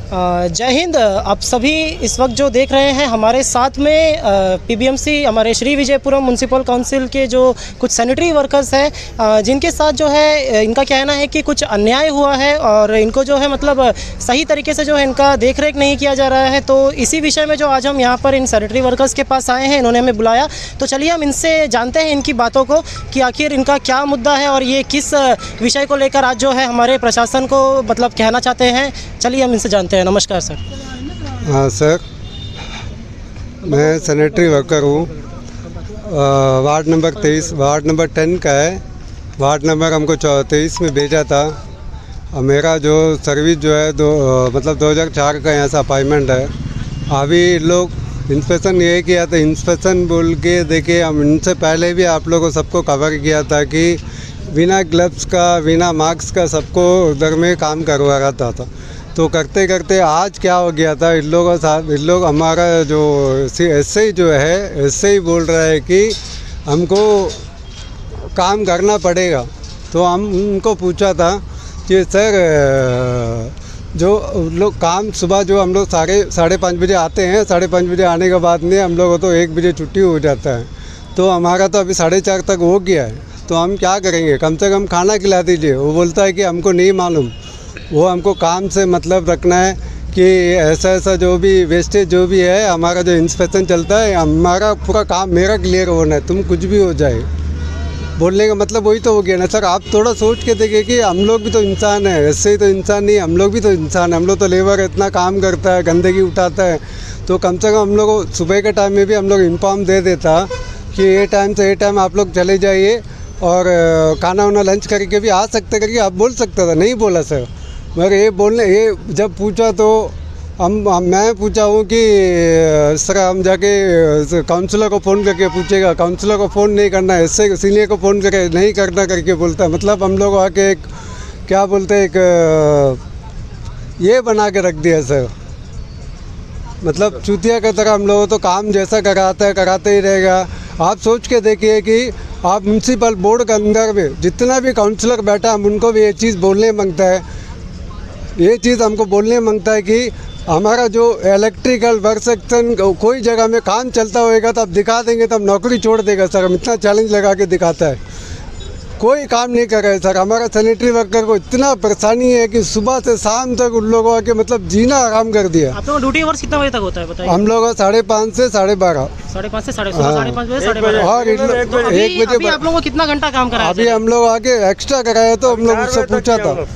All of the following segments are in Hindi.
जय हिंद। आप सभी इस वक्त जो देख रहे हैं हमारे साथ में पीबीएमसी हमारे श्री विजयपुरम म्युनिसिपल काउंसिल के जो कुछ सैनिटरी वर्कर्स हैं, जिनके साथ जो है इनका कहना है कि कुछ अन्याय हुआ है और इनको जो है मतलब सही तरीके से जो है इनका देख रेख नहीं किया जा रहा है। तो इसी विषय में जो आज हम यहाँ पर इन सैनिटरी वर्कर्स के पास आए हैं, इन्होंने हमें बुलाया, तो चलिए हम इनसे जानते हैं इनकी बातों को कि आखिर इनका क्या मुद्दा है और ये किस विषय को लेकर आज जो है हमारे प्रशासन को मतलब कहना चाहते हैं। चलिए हम इनसे जानते हैं। नमस्कार सर। हाँ सर, मैं सैनिटरी वर्कर हूँ। वार्ड नंबर 23, वार्ड नंबर 10 का है। वार्ड नंबर हमको 23 में भेजा था। और मेरा जो सर्विस जो है मतलब 2004 का यहाँ से अपॉइंटमेंट है। अभी लोग इंस्पेक्शन ये किया था, इंस्पेक्शन बोल के देखिए, हम इनसे पहले भी आप लोगों को सबको कवर किया था कि बिना ग्लव्स का, बिना मास्क का सबको उधर में काम करवा रहा था। तो करते करते आज क्या हो गया था, इन लोगों के साथ, इन लोग हमारा जो एसआई जो है, एसआई बोल रहा है कि हमको काम करना पड़ेगा। तो हम उनको पूछा था कि सर जो लोग काम सुबह जो हम लोग 5:30 बजे आते हैं, 5:30 बजे आने के बाद में हम लोग तो 1 बजे छुट्टी हो जाता है। तो हमारा तो अभी 4:30 तक हो गया है। तो हम क्या करेंगे, कम से कम खाना खिला दीजिए। वो बोलता है कि हमको नहीं मालूम, वो हमको काम से मतलब रखना है कि ऐसा जो भी वेस्टेज जो भी है, हमारा जो इंस्पेक्शन चलता है, हमारा पूरा काम मेरा क्लियर होना है, तुम कुछ भी हो जाए। बोलने का मतलब वही तो हो गया ना सर। आप थोड़ा सोच के देखिए कि हम लोग भी तो इंसान है, ऐसे ही तो इंसान नहीं, हम लोग भी तो इंसान है। हम लोग तो लेबर इतना काम करता है, गंदगी उठाता है। तो कम से कम हम लोग को सुबह के टाइम में भी हम लोग इन्फॉर्म दे देता कि ये टाइम से ये टाइम आप लोग चले जाइए और खाना वाना लंच करके भी आ सकते करके आप बोल सकता था। नहीं बोला सर। मगर ये जब पूछा तो मैं पूछा हूँ कि सर हम जाके काउंसलर को फ़ोन करके पूछेगा। काउंसलर को फ़ोन नहीं करना है, इससे सीनियर को फ़ोन करके नहीं करना करके बोलता है। मतलब हम लोग आके एक क्या बोलते हैं, एक ये बना के रख दिया सर। मतलब चूतिया की तरह हम लोगों तो काम जैसा कराते ही रहेगा। आप सोच के देखिए कि आप म्यूनसिपल बोर्ड के अंदर में जितना भी काउंसलर बैठा, हम उनको भी ये चीज़ बोलने मांगता है। ये चीज़ हमको बोलने मांगता है कि हमारा जो इलेक्ट्रिकल वर्क सेक्शन कोई जगह में काम चलता होएगा तो आप दिखा देंगे, तो हम नौकरी छोड़ देगा सर। हम इतना चैलेंज लगा के दिखाता है, कोई काम नहीं कर रहे सर। हमारा सैनिटरी वर्कर को इतना परेशानी है कि सुबह से शाम तक उन लोगों आके मतलब जीना आराम कर दिया। आप लोगों का ड्यूटी आवर्स कितना बजे तक होता है बताइए? हम लोग 5:30 से 12:30। 5:30 से 5:30 बजे 12:30 और 1 बजे आप लोगों को कितना घंटा काम कराया? अभी हम लोग आके एक्स्ट्रा कराया तो हम लोग उससे पूछा था,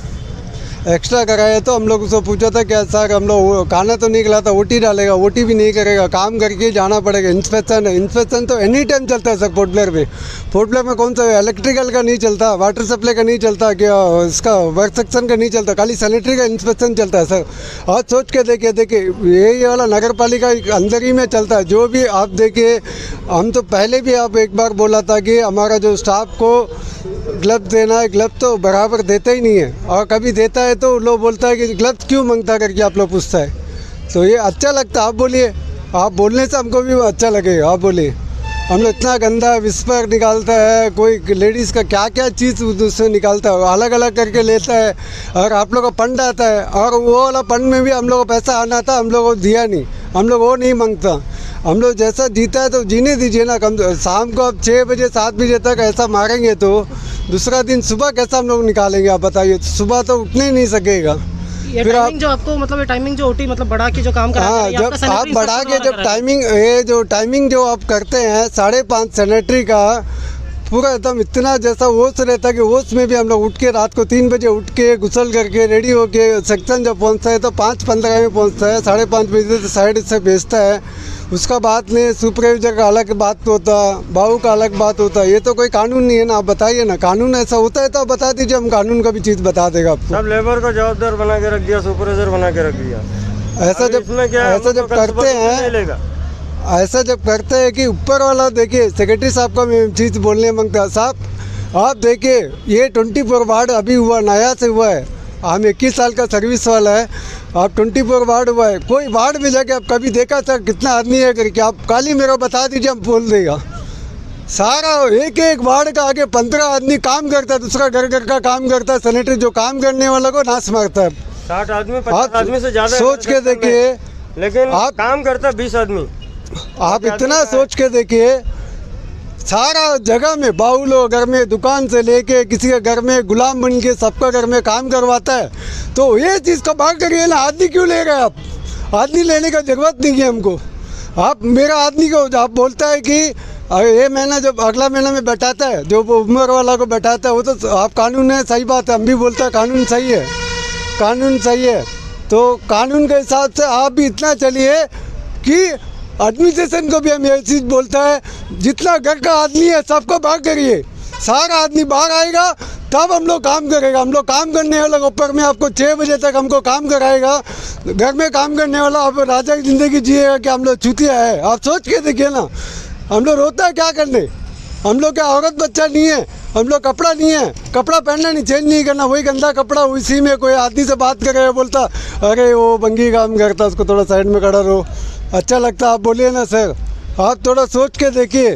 एक्स्ट्रा कराया तो हम लोग उससे पूछा था क्या सर हम लोग खाना तो नहीं खिलाता, ओटी डालेगा, ओटी भी नहीं करेगा, काम करके जाना पड़ेगा। इंस्पेक्शन है, इंस्पेक्शन तो एनी टाइम चलता है सर। पोर्ट ब्लेयर में, पोर्ट ब्लेयर में कौन सा इलेक्ट्रिकल का नहीं चलता, वाटर सप्लाई का नहीं चलता, क्या इसका वर्क सेक्शन का नहीं चलता, खाली सैनिटरी का इंस्पेक्शन चलता है सर। और सोच के देखिए यही वाला नगर पालिका अंदर ही में चलता है। जो भी आप देखिए, हम तो पहले भी आप एक बार बोला था कि हमारा जो स्टाफ को ग्लव्स देना है, ग्लव्स तो बराबर देता ही नहीं है। और कभी देता है तो लोग बोलता है कि ग्लव्स क्यों मांगता करके आप लोग पूछता है। तो ये अच्छा लगता है, आप बोलिए, आप बोलने से हमको भी अच्छा लगेगा। आप बोलिए, हम लोग इतना गंदा विस्पर निकालता है, कोई लेडीज़ का क्या क्या चीज़ उससे निकालता है, अलग अलग करके लेता है। और आप लोग को फंड आता है, और वो वाला फंड में भी हम लोग को पैसा आना था, हम लोग को दिया नहीं। हम लोग वो नहीं मांगता, हम लोग जैसा जीता है तो जीने दीजिए ना। कम शाम को आप 6 बजे 7 बजे तक ऐसा मारेंगे तो दूसरा दिन सुबह कैसा हम लोग निकालेंगे आप बताइए। सुबह तो उठने ही नहीं सकेगा। ये फिर टाइमिंग जो आपको मतलब ये टाइमिंग जो ओटी मतलब बढ़ा के जो काम कराया, हाँ, जब आप बढ़ा के जब टाइमिंग जो आप करते हैं 5:30 सैनिटरी का पूरा एकदम इतना जैसा होश रहता है कि होश में भी हम लोग उठ के रात को 3 बजे उठ के गुसल करके रेडी होके सेक्शन जब पहुंचता है तो 5:15 में पहुंचता है, 5:30 बजे से साइड से भेजता है। उसका बाद में सुपरवाइजर का अलग बात होता, बाबू का अलग बात होता। ये तो कोई कानून नहीं है ना। आप बताइए ना, कानून ऐसा होता है तो आप बता दीजिए, हम कानून का भी चीज़ बता देगा आपको। सब लेबर को जवाबदार बना के रख दिया, सुपरवाइजर बना के रख दिया। ऐसा जब करते हैं कि ऊपर वाला देखिए, सेक्रेटरी साहब का मैं चीज़ बोलने मांगता है। साहब आप देखिए, ये 24 वार्ड अभी हुआ, नया से हुआ है। हम 21 साल का सर्विस वाला है। आप 24 वार्ड हुआ है, कोई वार्ड में जाके आप कभी देखा सर कितना आदमी है करके? आप खाली मेरा बता दीजिए, हम बोल देगा। सारा एक वार्ड का आगे 15 आदमी काम करता है, दूसरा घर का काम करता है। सैनिटरी जो काम करने वाला को नाश मारता है। 60 आदमी 50 आप आदमी से ज्यादा सोच के देखिए, लेकिन आप- काम करता 20 आदमी। आप इतना सोच के देखिए, सारा जगह में बाउलों घर में दुकान से लेके किसी के घर में गुलाम बन के सबका घर में काम करवाता है। तो ये चीज़ का बात करिए ना, आदमी क्यों ले रहे आप? आदमी लेने का जरूरत नहीं है हमको। आप मेरा आदमी को आप बोलता है कि ये महीना जब अगला महीना में बैठाता है, जो वो उम्र वाला को बैठाता है, वो तो आप कानून है, सही बात है, हम भी बोलते हैं कानून सही है, कानून सही है। तो कानून के हिसाब से आप भी इतना चलिए कि एडमिनिस्ट्रेशन को भी हम ये चीज़ बोलता है, जितना घर का आदमी है सबको बाहर करिए। सारा आदमी बाहर आएगा तब हम लोग काम करेगा। हम लोग काम करने वाला ऊपर में आपको 6 बजे तक हमको काम कराएगा। घर में काम करने वाला आप राजा की ज़िंदगी जिएगा कि हम लोग चूतिया है? आप सोच के देखिए ना, हम लोग रोता है क्या करने? हम लोग क्या औरत बच्चा नहीं है? हम लोग कपड़ा नहीं है, कपड़ा पहनना नहीं, चेंज नहीं करना, वही गंदा कपड़ा उसी में कोई आदमी से बात करे बोलता अरे वो बंगी काम करता, उसको थोड़ा साइड में खड़ा रहो, अच्छा लगता। आप बोलिए ना सर, आप थोड़ा सोच के देखिए,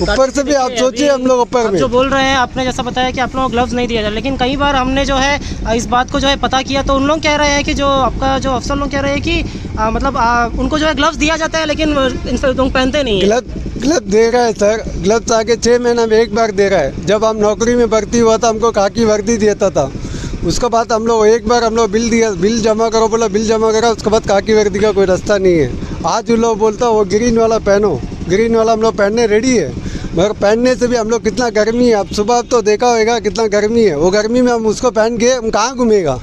ऊपर से भी आप सोचिए। हम लोग ऊपर आप में जो बोल रहे हैं, आपने जैसा बताया कि आप लोगों को ग्लव्स नहीं दिया जाए, लेकिन कई बार हमने जो है इस बात को जो है पता किया तो उन लोग कह रहे हैं कि जो आपका जो अफसर लोग कह रहे हैं कि मतलब उनको जो है ग्लव्स दिया जाता है लेकिन लोग पहनते नहीं है। ग्लव दे रहा है सर, ग्लव्स आके 6 महीना में एक बार दे रहा है। जब हम नौकरी में भर्ती हुआ था हमको खाकी वर्दी देता था, उसके बाद हम लोग एक बार हम लोग बिल दिया, बिल जमा करो बोला, बिल जमा करा, उसके बाद खाकी वर्दी का कोई रास्ता नहीं है। आज उन लोग बोलता वो ग्रीन वाला पहनो, ग्रीन वाला हम लोग पहनने रेडी है, मगर पहनने से भी हम लोग कितना गर्मी है, आप सुबह तो देखा होगा कितना गर्मी है, वो गर्मी में हम उसको पहन के हम कहाँ घूमेगा?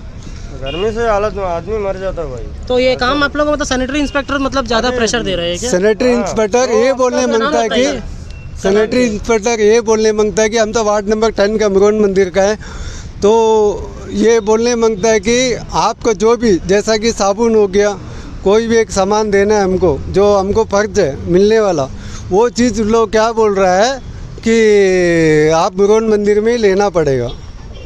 गर्मी से हालत में आदमी मर जाता है भाई। तो ये काम आप लोगों को मतलब सैनिटरी इंस्पेक्टर मतलब ज़्यादा प्रेशर दे रहे हैं क्या? सैनिटरी इंस्पेक्टर ये बोलने मांगता है कि सैनिटरी इंस्पेक्टर ये बोलने मांगता है कि हम तो वार्ड नंबर 10 का मुरुगन मंदिर का है, तो ये बोलने मांगता है कि आपको जो भी जैसा कि साबुन हो गया, कोई भी एक सामान देना है हमको, जो हमको फर्ज है मिलने वाला, वो चीज़ लोग क्या बोल रहा है कि आप मुरुगन मंदिर में ही लेना पड़ेगा,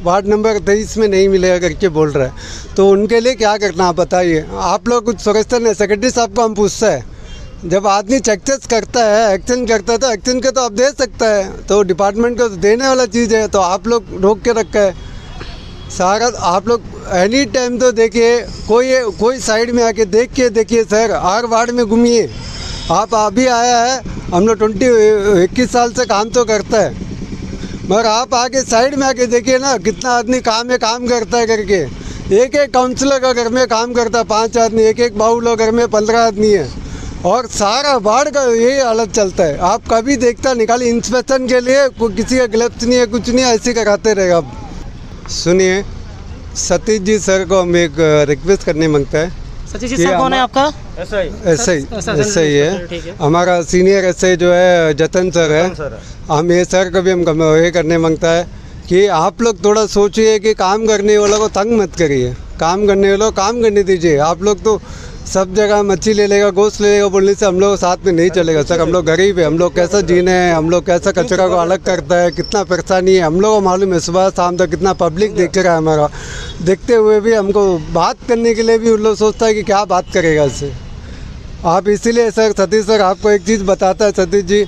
वार्ड नंबर 23 में नहीं मिलेगा करके बोल रहा है। तो उनके लिए क्या करना आप बताइए? आप लोग कुछ सोचते नहीं। सेक्रेटरी साहब को हम पूछते हैं, जब आदमी चेक करता है, एक्शन करता है, तो एक्शन के तो आप दे सकता है, तो डिपार्टमेंट को देने वाला चीज़ है, तो आप लोग रोक के रखा है सारा। आप लोग एनी टाइम तो देखिए, कोई साइड में आके देख के देखिए सर, हर वार्ड में घूमिए। आप अभी आया है, हम लोग 21 साल से काम तो करता है, मगर आप आके साइड में आके देखिए ना, कितना आदमी काम करता है करके। एक काउंसलर का घर में काम करता है 5 आदमी, एक बाउल घर में 15 आदमी है, और सारा वार्ड का यही हालत चलता है। आप कभी देखता निकाली इंस्पेक्शन के लिए किसी का ग्लव्स नहीं है, कुछ नहीं है, ऐसे कराते रहेगा। आप सुनिए, सतीश जी सर को हम एक रिक्वेस्ट करने मांगता है। सतीश जी सर कौन है आपका? ऐसा ही ऐसा ही ठीक है। हमारा सीनियर ऐसे जो है जतन सर है, हम ये सर को भी हम ये करने मांगता है कि आप लोग थोड़ा सोचिए कि काम करने वालों को तंग मत करिए, काम करने वालों को काम करने दीजिए। आप लोग तो सब जगह मच्छी ले लेगा, गोश्त ले लेगा बोलने से हम लोग साथ में नहीं चलेगा सर। हम लोग गरीब है, हम लोग कैसा जीने हैं, हम लोग कैसा कचरा को अलग करता है, कितना परेशानी है हम लोगों को मालूम है। सुबह शाम तक कितना पब्लिक देख रहा है हमारा, देखते हुए भी हमको बात करने के लिए भी उन लोग सोचता है कि क्या बात करेगा इससे। आप इसीलिए सर, सतीश सर आपको एक चीज़ बताता है, सतीश जी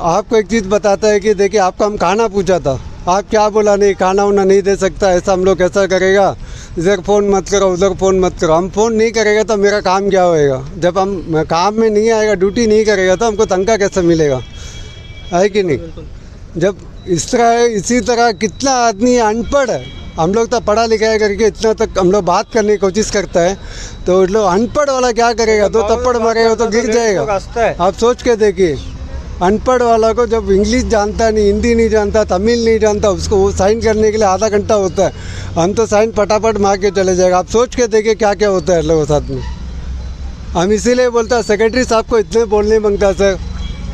आपको एक चीज़ बताता है कि देखिए आपको हम खाना पूछा था, आप क्या बोला, नहीं खाना उना नहीं दे सकता, ऐसा हम लोग कैसा करेगा, इधर फ़ोन मत करो उधर फ़ोन मत करो। हम फ़ोन नहीं करेगा तो मेरा काम क्या होएगा? जब हम काम में नहीं आएगा, ड्यूटी नहीं करेगा तो हमको तनख्वाह कैसे मिलेगा? है कि नहीं? जब इस तरह है, इसी तरह कितना आदमी अनपढ़ है, हम लोग तो पढ़ा लिखा है करके इतना तक हम लोग बात करने की कोशिश करता है, तो लोग अनपढ़ वाला क्या करेगा? 2 थप्पड़ मारेगा तो गिर जाएगा। आप सोच के देखिए, अनपढ़ वाला को जब इंग्लिश जानता नहीं, हिंदी नहीं जानता, तमिल नहीं जानता, उसको वो साइन करने के लिए आधा घंटा होता है, हम तो साइन फटाफट मार के चले जाएगा। आप सोच के देखिए क्या क्या होता है लोगों के साथ में। हम इसीलिए बोलता है, सेक्रेटरी साहब को इतने बोलने मांगता सर,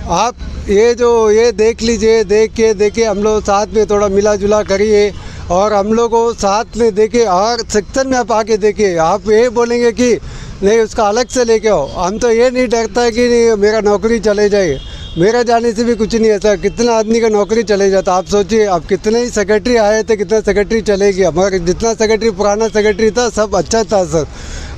आप ये देख लीजिए, देखिए हम लोग साथ में थोड़ा मिला जुला करिए, और हम लोग को साथ में देखिए, और सेक्शन में आप आके देखिए। आप ये बोलेंगे कि नहीं उसका अलग से लेके आओ, हम तो ये नहीं डरता है कि नहीं मेरा नौकरी चले जाए, मेरा जाने से भी कुछ नहीं है सर। कितना आदमी का नौकरी चले जाता, आप सोचिए। अब कितने ही सेक्रेटरी आए थे, कितना सेक्रेटरी चले गया, मगर जितना सेक्रेटरी पुराना सेक्रेटरी था सब अच्छा था सर।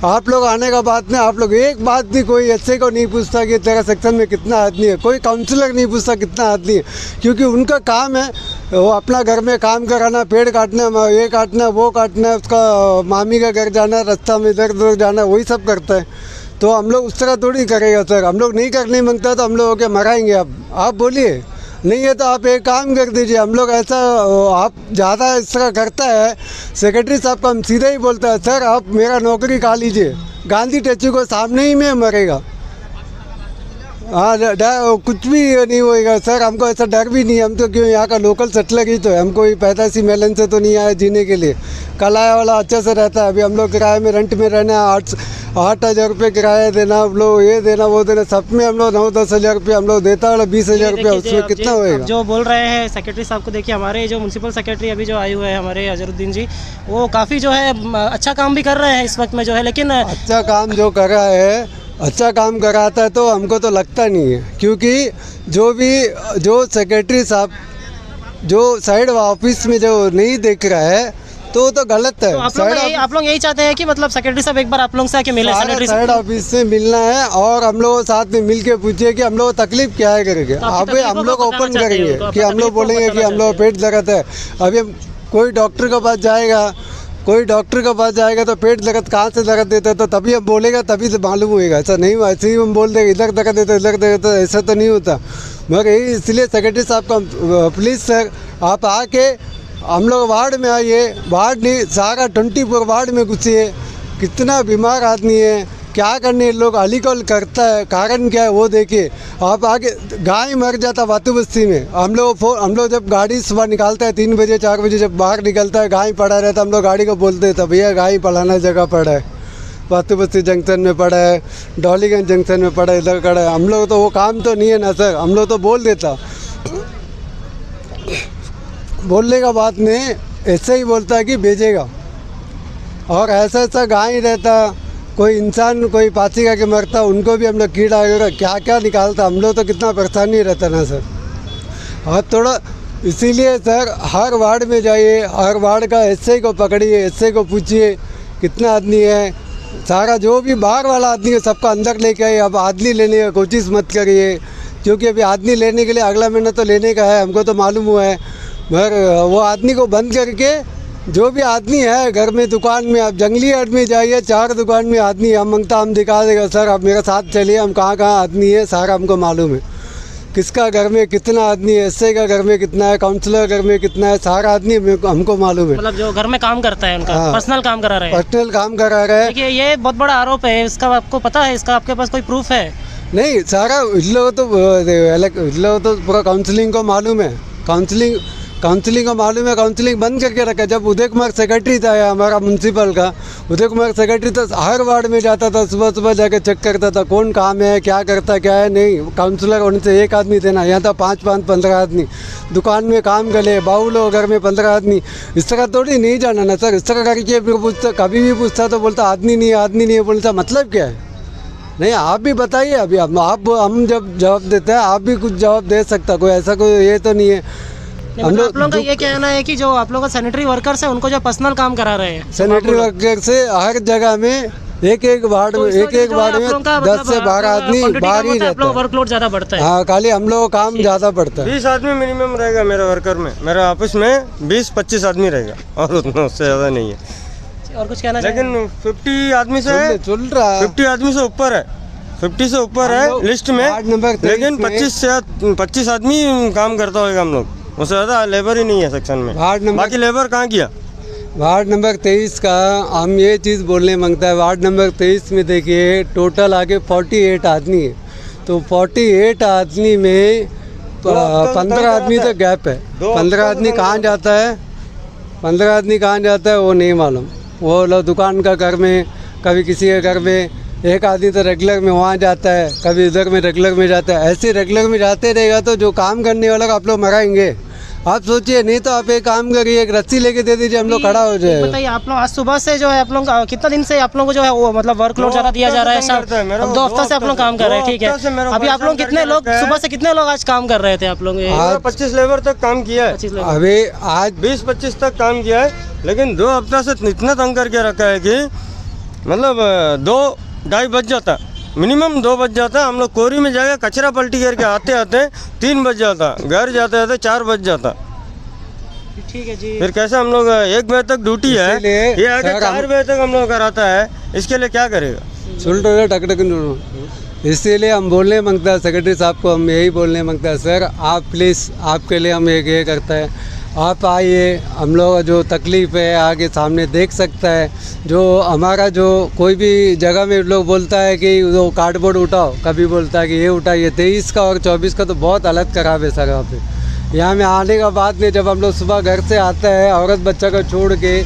आप लोग आने का बात नहीं, आप लोग एक बात भी कोई ऐसे को नहीं पूछता कि तेरा सेक्शन में कितना आदमी है, कोई काउंसलर नहीं पूछता कितना आदमी है, क्योंकि उनका काम है वो अपना घर में काम कराना, पेड़ काटना, ये काटना, वो काटना, उसका मामी का घर जाना, रास्ता में इधर उधर जाना, वही सब करता है। तो हम लोग उस तरह थोड़ी करेगा सर। हम लोग नहीं करने मांगता तो हम लोग क्या मराएंगे? आप बोलिए। नहीं है तो आप एक काम कर दीजिए। हम लोग ऐसा, आप ज़्यादा इस तरह करता है सेक्रेटरी साहब को, हम सीधे ही बोलता है सर आप मेरा नौकरी खा लीजिए, गांधी स्टैचू को सामने ही में मरेगा। हाँ, कुछ भी नहीं होएगा सर। हमको ऐसा डर भी नहीं है। हम तो क्यों, यहाँ का लोकल सेटलर ही तो है। हम कोई पैदाइशी मेलन से तो नहीं आए जीने के लिए। किराया वाला अच्छा से रहता है। अभी हम लोग किराए में, रेंट में रहना, 8,000 रुपये किराया देना, हम लोग ये देना वो देना, सब में हम लोग 9-10 हज़ार रुपये हम लोग देता है, 20,000 रुपये उसमें कितना होएगा? जो बोल रहे हैं सेक्रेटरी साहब को देखिए, हमारे जो म्यूनसिपल सेक्रेटरी अभी जो आए हुए हैं हमारे अजहरुद्दीन जी, वो काफ़ी जो है अच्छा काम भी कर रहे हैं इस वक्त में जो है, लेकिन अच्छा काम जो कर रहा है, अच्छा काम कराता है तो हमको तो लगता नहीं है, क्योंकि जो सेक्रेटरी साहब जो साइड ऑफिस में जो नहीं देख रहा है तो गलत है। तो आप लोग यही चाहते हैं कि मतलब सेक्रेटरी साहब एक बार आप लोगों से आके मिले, साइड ऑफिस से मिलना है और हम लोग साथ में मिल के पूछिए कि हम लोग तकलीफ क्या है करेंगे। अभी हम लोग ओपन करेंगे कि हम लोग बोलेंगे कि हम लोग पेट दर्द है। अभी कोई डॉक्टर के पास जाएगा तो पेट दर्द कहाँ से दर्द देता है, तो तभी हम बोलेगा, तभी से मालूम होएगा। ऐसा नहीं, ऐसे ही हम बोल देंगे इधर दर्द देता है, इधर दर्द देता है, ऐसा तो नहीं होता। मगर यही इसलिए सेक्रेटरी साहब का प्लीज़ सर आप आके हम लोग वार्ड में आइए, वार्ड नहीं सारा 24 वार्ड में घुसिए। कितना बीमार आदमी है, क्या करने लोग अलीकल करता है, कारण क्या है वो देखिए। आप आगे गाय मर जाता वातु बस्ती में। हम लोग जब गाड़ी सुबह निकालता है 3 बजे 4 बजे जब बाहर निकलता है, गाय पड़ा रहता, हम लोग गाड़ी को बोलते थे भैया गाय पढ़ाना जगह पड़ा है, वातु बस्ती जंक्शन में पड़ा है, डॉलीगंज जंक्शन में पड़ा है, इधर खड़ा है। हम लोग तो वो काम तो नहीं है ना सर। हम लोग तो बोल देता, बोलने का बात नहीं, ऐसे ही बोलता है कि भेजेगा। और ऐसा गाय रहता, कोई इंसान कोई पाची का के मरता, उनको भी हम लोग कीड़ा क्या क्या निकालता। हम लोग तो कितना परेशानी रहता ना सर। और थोड़ा इसीलिए सर हर वार्ड में जाइए, हर वार्ड का एसआई को पकड़िए, एसआई को पूछिए कितना आदमी है, सारा जो भी बाहर वाला आदमी है सबका अंदर लेके आइए। अब आदमी लेने का कोशिश मत करिए, क्योंकि अभी आदमी लेने के लिए अगला महीना तो लेने का है, हमको तो मालूम हुआ है। मगर वो आदमी को बंद करके जो भी आदमी है घर में, दुकान में, आप जंगली आदमी जाइए, 4 दुकान में आदमी हम मंगता, हम दिखा देगा सर आप मेरे साथ चलिए, हम कहाँ आदमी है सारा हमको मालूम है। किसका घर में कितना आदमी है, एसआई का घर में कितना है, काउंसलर घर में कितना है, सारा आदमी हमको मालूम है। मतलब जो घर में काम करता है उनका पर्सनल काम करा रहे हैं, पर्सनल काम करा रहे हैं। देखिए ये बहुत बड़ा आरोप है, इसका आपको पता है, इसका आपके पास कोई प्रूफ है? नहीं, सारा इन लोगों तो पूरा काउंसलिंग को मालूम है, काउंसलिंग को मालूम है। काउंसलिंग बंद करके रखा। जब उदय कुमार सेक्रेटरी था हमारा म्यूनसिपल का, उदय कुमार सेक्रेटरी तो हर वार्ड में जाता था, सुबह जाके चेक करता था कौन काम है, क्या करता है, क्या है नहीं। काउंसलर होने से 1 आदमी देना, यहाँ था 5-5 15 आदमी दुकान में काम करे, बाउल हो घर में 15 आदमी। इस तरह थोड़ी नहीं जाना ना सर। इस तरह करके फिर पूछता, कभी भी पूछता तो बोलता आदमी नहीं है, बोलता मतलब क्या है? नहीं, आप भी बताइए। अभी हम जब जवाब देते हैं आप भी कुछ जवाब दे सकता, कोई ऐसा कोई ये तो नहीं है। हम लोग का ये कहना है कि जो आप लोग का सैनिटरी वर्कर्स है उनको जो पर्सनल काम करा रहे हैं, सैनिटरी वर्कर से हर जगह में एक वार्ड में 10 से 12 आदमी बाहर ही रहते हैं। वर्कलोड ज़्यादा बढ़ता है। हाँ, खाली हम लोग काम ज़्यादा बढ़ता है। 20 आदमी मिनिमम रहेगा मेरे वर्कर में, मेरे ऑफिस में 20-25 आदमी रहेगा और उतना उससे ज़्यादा नहीं है। और कुछ कहना, लेकिन 50 आदमी से चल रहा है, 50 आदमी से ऊपर है, 50 से ऊपर है लिस्ट में, लेकिन 25 आदमी काम करता होगा हम लोग, उससे ज़्यादा लेबर ही नहीं है सेक्शन में। बाकी लेबर कहाँ किया? वार्ड नंबर 23 का हम ये चीज़ बोलने मांगता है। वार्ड नंबर 23 में देखिए टोटल आगे 48 आदमी है, तो 48 आदमी में 15 आदमी तो गैप है। 15 आदमी कहाँ जाता है, 15 आदमी कहाँ जाता है वो नहीं मालूम। वो लोग दुकान का घर में, कभी किसी के घर में, एक आदमी तो रेगुलर में वहाँ जाता है, कभी इधर में रेगुलर में जाता है। ऐसे रेगुलर में जाते रहेगा तो जो काम करने वाला को आप लोग मराएंगे। आप सोचिए, नहीं तो आप एक काम करिए, एक रस्सी लेके दे दीजिए, हम लोग खड़ा हो जाए। बताइए आप लोग आज सुबह से जो है आप लोग कितना दिन से आप लोगों को जो है वो मतलब वर्कलोड ज़्यादा दिया जा रहा है सर? 2 हफ्ता से आप लोग काम कर रहे हैं, ठीक है। अभी आप लोग कितने लोग सुबह से कितने लोग आज काम कर रहे थे आप लोग? 25 लेबर तक काम किया है। अभी आज 20-25 तक काम किया है, लेकिन 2 हफ्ता से इतना तंग करके रखा है कि मतलब 2-2:30 बज जाता, मिनिमम 2 बज जाता। हम लोग कोरी में जाके कचरा पलटी करके आते आते 3 बज जाता, घर जाते जाते 4 बज जाता। ठीक है जी। फिर कैसे हम लोग 1 बजे तक ड्यूटी है, ये आगे 4 बजे तक हम लोग कराता है, इसके लिए क्या करेगा? इसीलिए हम बोलने मांगता है सेक्रेटरी साहब को, हम यही बोलने मांगता है सर, आप प्लीज़, आपके लिए हम ये करता है, आप आइए, हम लोग जो तकलीफ़ है आगे सामने देख सकता है। जो हमारा जो कोई भी जगह में लोग बोलता है कि वो कार्डबोर्ड उठाओ, कभी बोलता है कि ये उठाइए। 23 का और 24 का तो बहुत हालत ख़राब है सर। यहाँ पे यहाँ में आने का बाद में जब हम लोग सुबह घर से आता है, औरत बच्चा को छोड़ के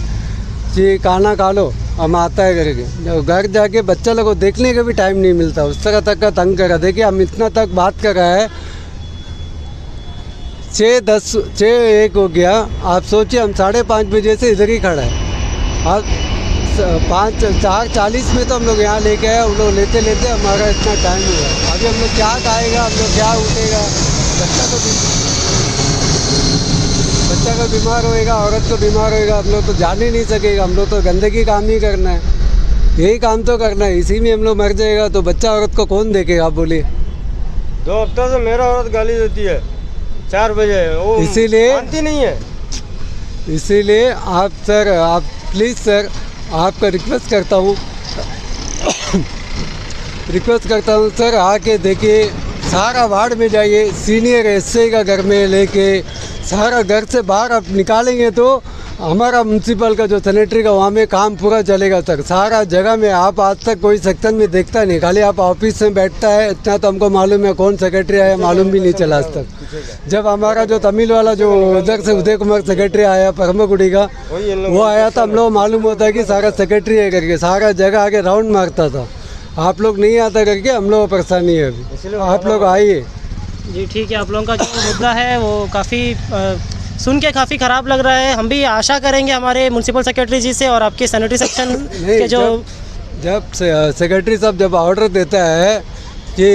जी खाना खा लो, हम आता है करके, घर जाके बच्चा लोग को देखने का भी टाइम नहीं मिलता, उस तरह तक का तंग करा। देखिए हम इतना तक बात कर रहा है, 6:1 हो गया। आप सोचिए हम 5:30 बजे से इधर ही खड़ा है, आप 4:40 में तो हम लोग यहाँ लेके आए, हम लोग लेते लेते हमारा इतना टाइम हुआ। अभी हम लोग क्या खाएगा, हम लोग क्या उठेगा, बच्चा को बीमार होएगा, औरत को बीमार होएगा, हम लोग तो जान ही नहीं सकेगा। हम लोग तो गंदगी काम ही करना है, यही काम तो करना है, इसी में हम लोग मर जाएगा तो बच्चा औरत को कौन देखेगा? आप बोलिए। 2 हफ्ता से मेरा औरत गाली देती है 4 बजे, वो इसीलिए मानती नहीं है। इसीलिए आप सर, आप प्लीज़ सर, आपका रिक्वेस्ट करता हूँ सर, आके देखिए, सारा वार्ड में जाइए, सीनियर एसआई का घर में लेके सारा घर से बाहर आप निकालेंगे तो हमारा म्यूनसिपल का जो सैनिटरी का वहाँ में काम पूरा चलेगा सर। सारा जगह में आप आज तक कोई सेक्शन में देखता नहीं, खाली आप ऑफिस में बैठता है, इतना तो हमको मालूम है कौन सेक्रेटरी आया, मालूम भी नहीं चला आज तक। जब हमारा जो तमिल वाला जो उधर से उदय कुमार सेक्रेटरी आया परमगुड़ी का, वो आया था, हम लोग मालूम होता है कि सारा सेक्रेटरी है करके, सारा जगह आके राउंड मारता था। आप लोग नहीं आता करके हम लोग को परेशानी है अभी, आप लोग आइए जी। ठीक है, आप लोगों का जो मुद्दा है वो काफ़ी सुन के काफ़ी ख़राब लग रहा है। हम भी आशा करेंगे हमारे म्यूनसिपल सेक्रेटरी जी से और आपके सैनिटरी सेक्शन के जो जब सेक्रेटरी साहब जब ऑर्डर देता है कि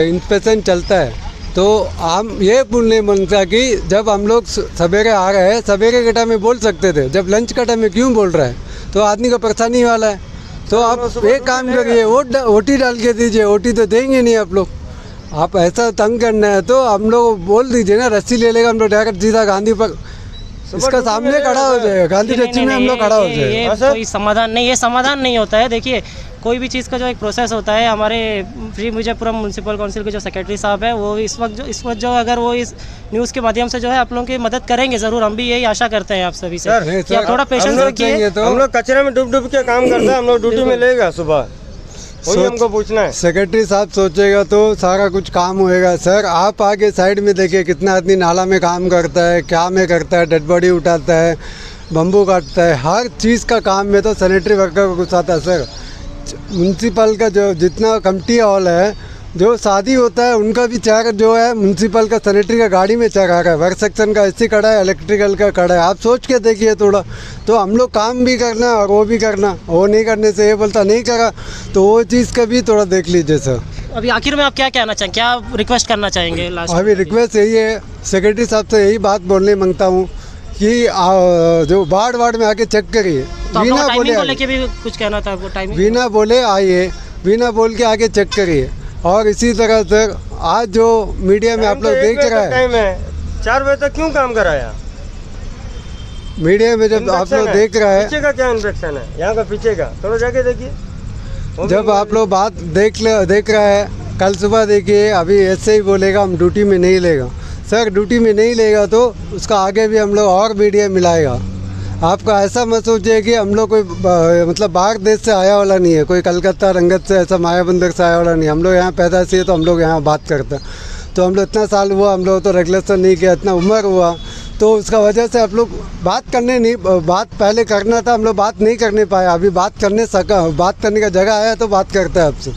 इंस्पेक्शन चलता है, तो हम ये बोलने मांगता कि जब हम लोग सवेरे आ रहे हैं, सवेरे के टाइम में बोल सकते थे, जब लंच का टाइम में क्यों बोल रहा है? तो आदमी को परेशानी वाला है। तो आप एक काम करिए, ओटी डाल के दीजिए, ओटी तो देंगे नहीं आप लोग। आप ऐसा तंग करना है तो हम लोग बोल दीजिए ना, रस्सी ले लेगा, हम लोग डायरेक्ट सीधा गांधी पर इसका सामने खड़ा हो जाएगा, गांधी रस्सी में हम लोग खड़ा हो जाएगा। ये कोई समाधान नहीं, ये समाधान नहीं होता है। देखिए कोई भी चीज़ का जो एक प्रोसेस होता है, हमारे श्री विजयपुरम म्यूनसिपल काउंसिल के जो सेक्रेटरी साहब है, वो इस वक्त जो अगर वो इस न्यूज़ के माध्यम से जो है आप लोगों की मदद करेंगे ज़रूर। हम भी यही आशा करते हैं आप सभी से कि आप थोड़ा पेशेंस रखिए। हम लोग कचरे में डूब के काम करते हैं, हम लोग ड्यूटी में लेगा सुबह, वही हमको पूछना है। सेक्रेटरी साहब सोचेगा तो सारा कुछ काम होएगा सर। आप आगे साइड में देखिए कितना आदमी नाला में काम करता है, क्या में करता है, डेड बॉडी उठाता है, बम्बू काटता है, हर चीज़ का काम में तो सैनिटरी वर्कर को कुछ आता है सर। म्यूनसिपल का जो जितना कमिटी हॉल है, जो शादी होता है उनका भी चेयर जो है म्यूनसिपल का सैनिटरी का गाड़ी में चेयर आ रहा है, वर्क सेक्शन का ऐसे खड़ा है, इलेक्ट्रिकल का खड़ा है। आप सोच के देखिए थोड़ा, तो हम लोग काम भी करना और वो भी करना, वो नहीं करने से ये बोलता नहीं करा, तो वो चीज़ का भी थोड़ा देख लीजिए सर। अभी आखिर में आप क्या कहना चाहेंगे, क्या रिक्वेस्ट करना चाहेंगे लास्ट? अभी रिक्वेस्ट यही है, सेक्रेटरी साहब से यही बात बोलने मांगता हूँ कि जो वार्ड में आके चेक करिए, तो बिना बोले लेके भी कुछ कहना था, वो टाइमिंग बिना बोले आइए, बिना बोल के आके चेक करिए। और इसी तरह सर आज जो मीडिया में आप लोग देख रहे हैं, टाइम है 4 बजे तक क्यों काम कराया? मीडिया में जब आप लोग देख रहे हैं, पीछे का क्या इन्फेक्शन है, यहाँ का पीछे का थोड़ा जाके देखिए। जब आप लोग बात देख रहे हैं, कल सुबह देखिए, अभी ऐसे ही बोलेगा हम ड्यूटी में नहीं लेगा सर। ड्यूटी में नहीं लेगा तो उसका आगे भी हम लोग और मीडिया मिलाएगा। आपका ऐसा मत सोचिए कि हम लोग कोई मतलब बाहर देश से आया वाला नहीं है, कोई कलकत्ता रंगत से ऐसा मायाबंदर से आया वाला नहीं। हम लोग यहाँ पैदा से, तो हम लोग यहाँ बात करते हैं, तो हम लोग इतना साल हुआ, हम लोग तो रेगुलेशन नहीं किया, इतना उम्र हुआ, तो उसका वजह से आप लोग बात पहले करना था, हम लोग बात नहीं करने पाए। अभी बात करने का जगह आया तो बात करते हैं आपसे।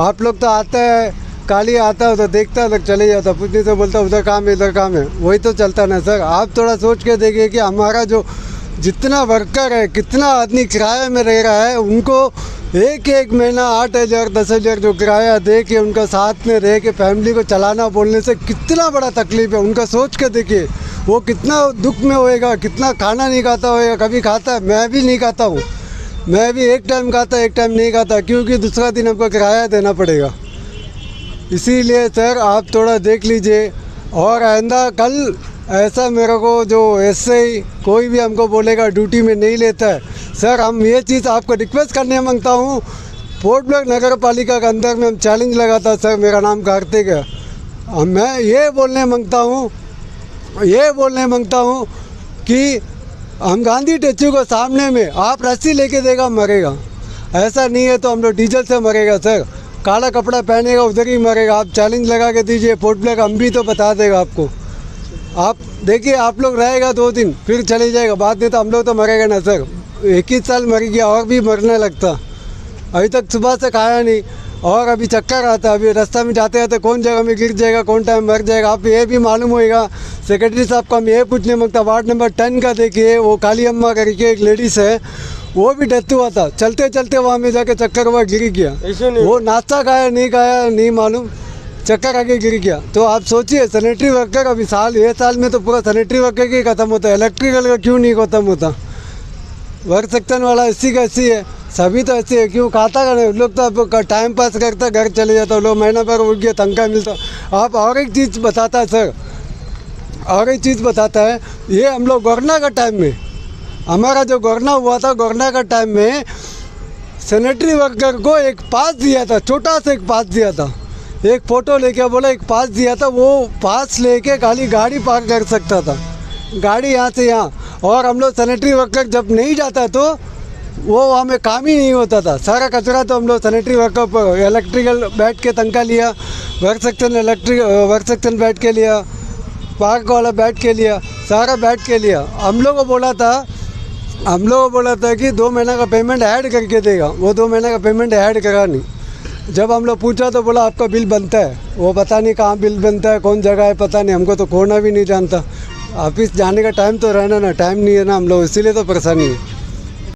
आप लोग तो आते हैं, काली आता है तो देखता तो चले जाता, पूछने से बोलता उधर काम है इधर काम है, वही तो चलता ना सर। आप थोड़ा सोच के देखिए कि हमारा जो जितना वर्कर है, कितना आदमी किराए में रह रहा है, उनको एक एक महीना 8,000 10,000 जो किराया दे के उनका साथ में रह के फैमिली को चलाना बोलने से कितना बड़ा तकलीफ है। उनका सोच के देखिए वो कितना दुख में होएगा, कितना खाना नहीं खाता होएगा। कभी खाता है, मैं भी नहीं खाता हूँ, मैं भी एक टाइम खाता एक टाइम नहीं खाता, क्योंकि दूसरा दिन हमको किराया देना पड़ेगा। इसीलिए सर आप थोड़ा देख लीजिए। और आइंदा कल ऐसा मेरे को जो एसआई कोई भी हमको बोलेगा ड्यूटी में नहीं लेता है सर, हम ये चीज़ आपको रिक्वेस्ट करने मांगता हूँ। पोर्ट ब्लॉक नगर पालिका के अंदर में हम चैलेंज लगाता सर, मेरा नाम कार्तिक है। मैं ये बोलने मांगता हूँ कि हम गांधी स्टैचू को सामने में आप रस्सी लेके देगा मरेगा, ऐसा नहीं है तो हम लोग डीजल से मरेगा सर। काला कपड़ा पहनेगा उधर ही मरेगा। आप चैलेंज लगा के दीजिए पोर्ट ब्लॉक, हम भी तो बता देगा आपको। आप देखिए, आप लोग रहेगा 2 दिन फिर चले जाएगा, बाद में तो हम लोग तो मरेगा ना सर। 21 साल मर गया और भी मरने लगता, अभी तक सुबह से खाया नहीं और अभी चक्कर आता। अभी रास्ता में जाते जाते कौन जगह में गिर जाएगा, कौन टाइम मर जाएगा, आप ये भी मालूम होएगा। सेक्रेटरी साहब को हम ये पूछने मांगता, वार्ड नंबर 10 का देखिए, वो काली अम्मा करके एक लेडीज़ है, वो भी डेथ हुआ था, चलते चलते वहाँ में जाके चक्कर हुआ, गिर गया। वो नाश्ता खाया नहीं मालूम, चक्कर आके गिर गया। तो आप सोचिए सैनिटरी वर्कर अभी ये साल में तो पूरा सैनिटरी वर्कर ही ख़त्म होता है, इलेक्ट्रिकल का क्यों नहीं ख़त्म होता। वर्क सेक्शन वाला ऐसी का ऐसी है, सभी तो ऐसे है, क्यों खाता का नहीं। लोग तो टाइम पास करता घर चले जाता, लोग महीना भर उठ गया तनख्वाह मिलता। आप और एक चीज़ बताता है सर, और एक चीज़ बताता है, ये हम लोग गवर्नर का टाइम में, हमारा जो गवर्नर हुआ था, गवर्नर का टाइम में सैनिटरी वर्कर को एक पास दिया था, छोटा सा एक पास दिया था, एक फ़ोटो लेके बोला एक पास दिया था, वो पास लेके खाली गाड़ी पार्क कर सकता था, गाड़ी यहाँ से यहाँ। और हम लोग सैनिटरी वर्कर जब नहीं जाता तो वो हमें काम ही नहीं होता था, सारा कचरा तो हम लोग सैनिटरी वर्कर पर इलेक्ट्रिकल बैठ के तनख्वाह लिया, वर्क सेक्शन बैठ के लिया, पार्क वाला बैठ के लिया, सारा बैठ के लिया। हम लोग को बोला था कि 2 महीना का पेमेंट ऐड करके देगा, वो 2 महीने का पेमेंट ऐड करा नहीं। जब हम लोग पूछा तो बोला आपका बिल बनता है, वो पता नहीं कहाँ बिल बनता है, कौन जगह है पता नहीं, हमको तो खोना भी नहीं जानता। ऑफिस जाने का टाइम तो रहना ना, टाइम नहीं है ना हम लोग, इसीलिए तो परेशानी है।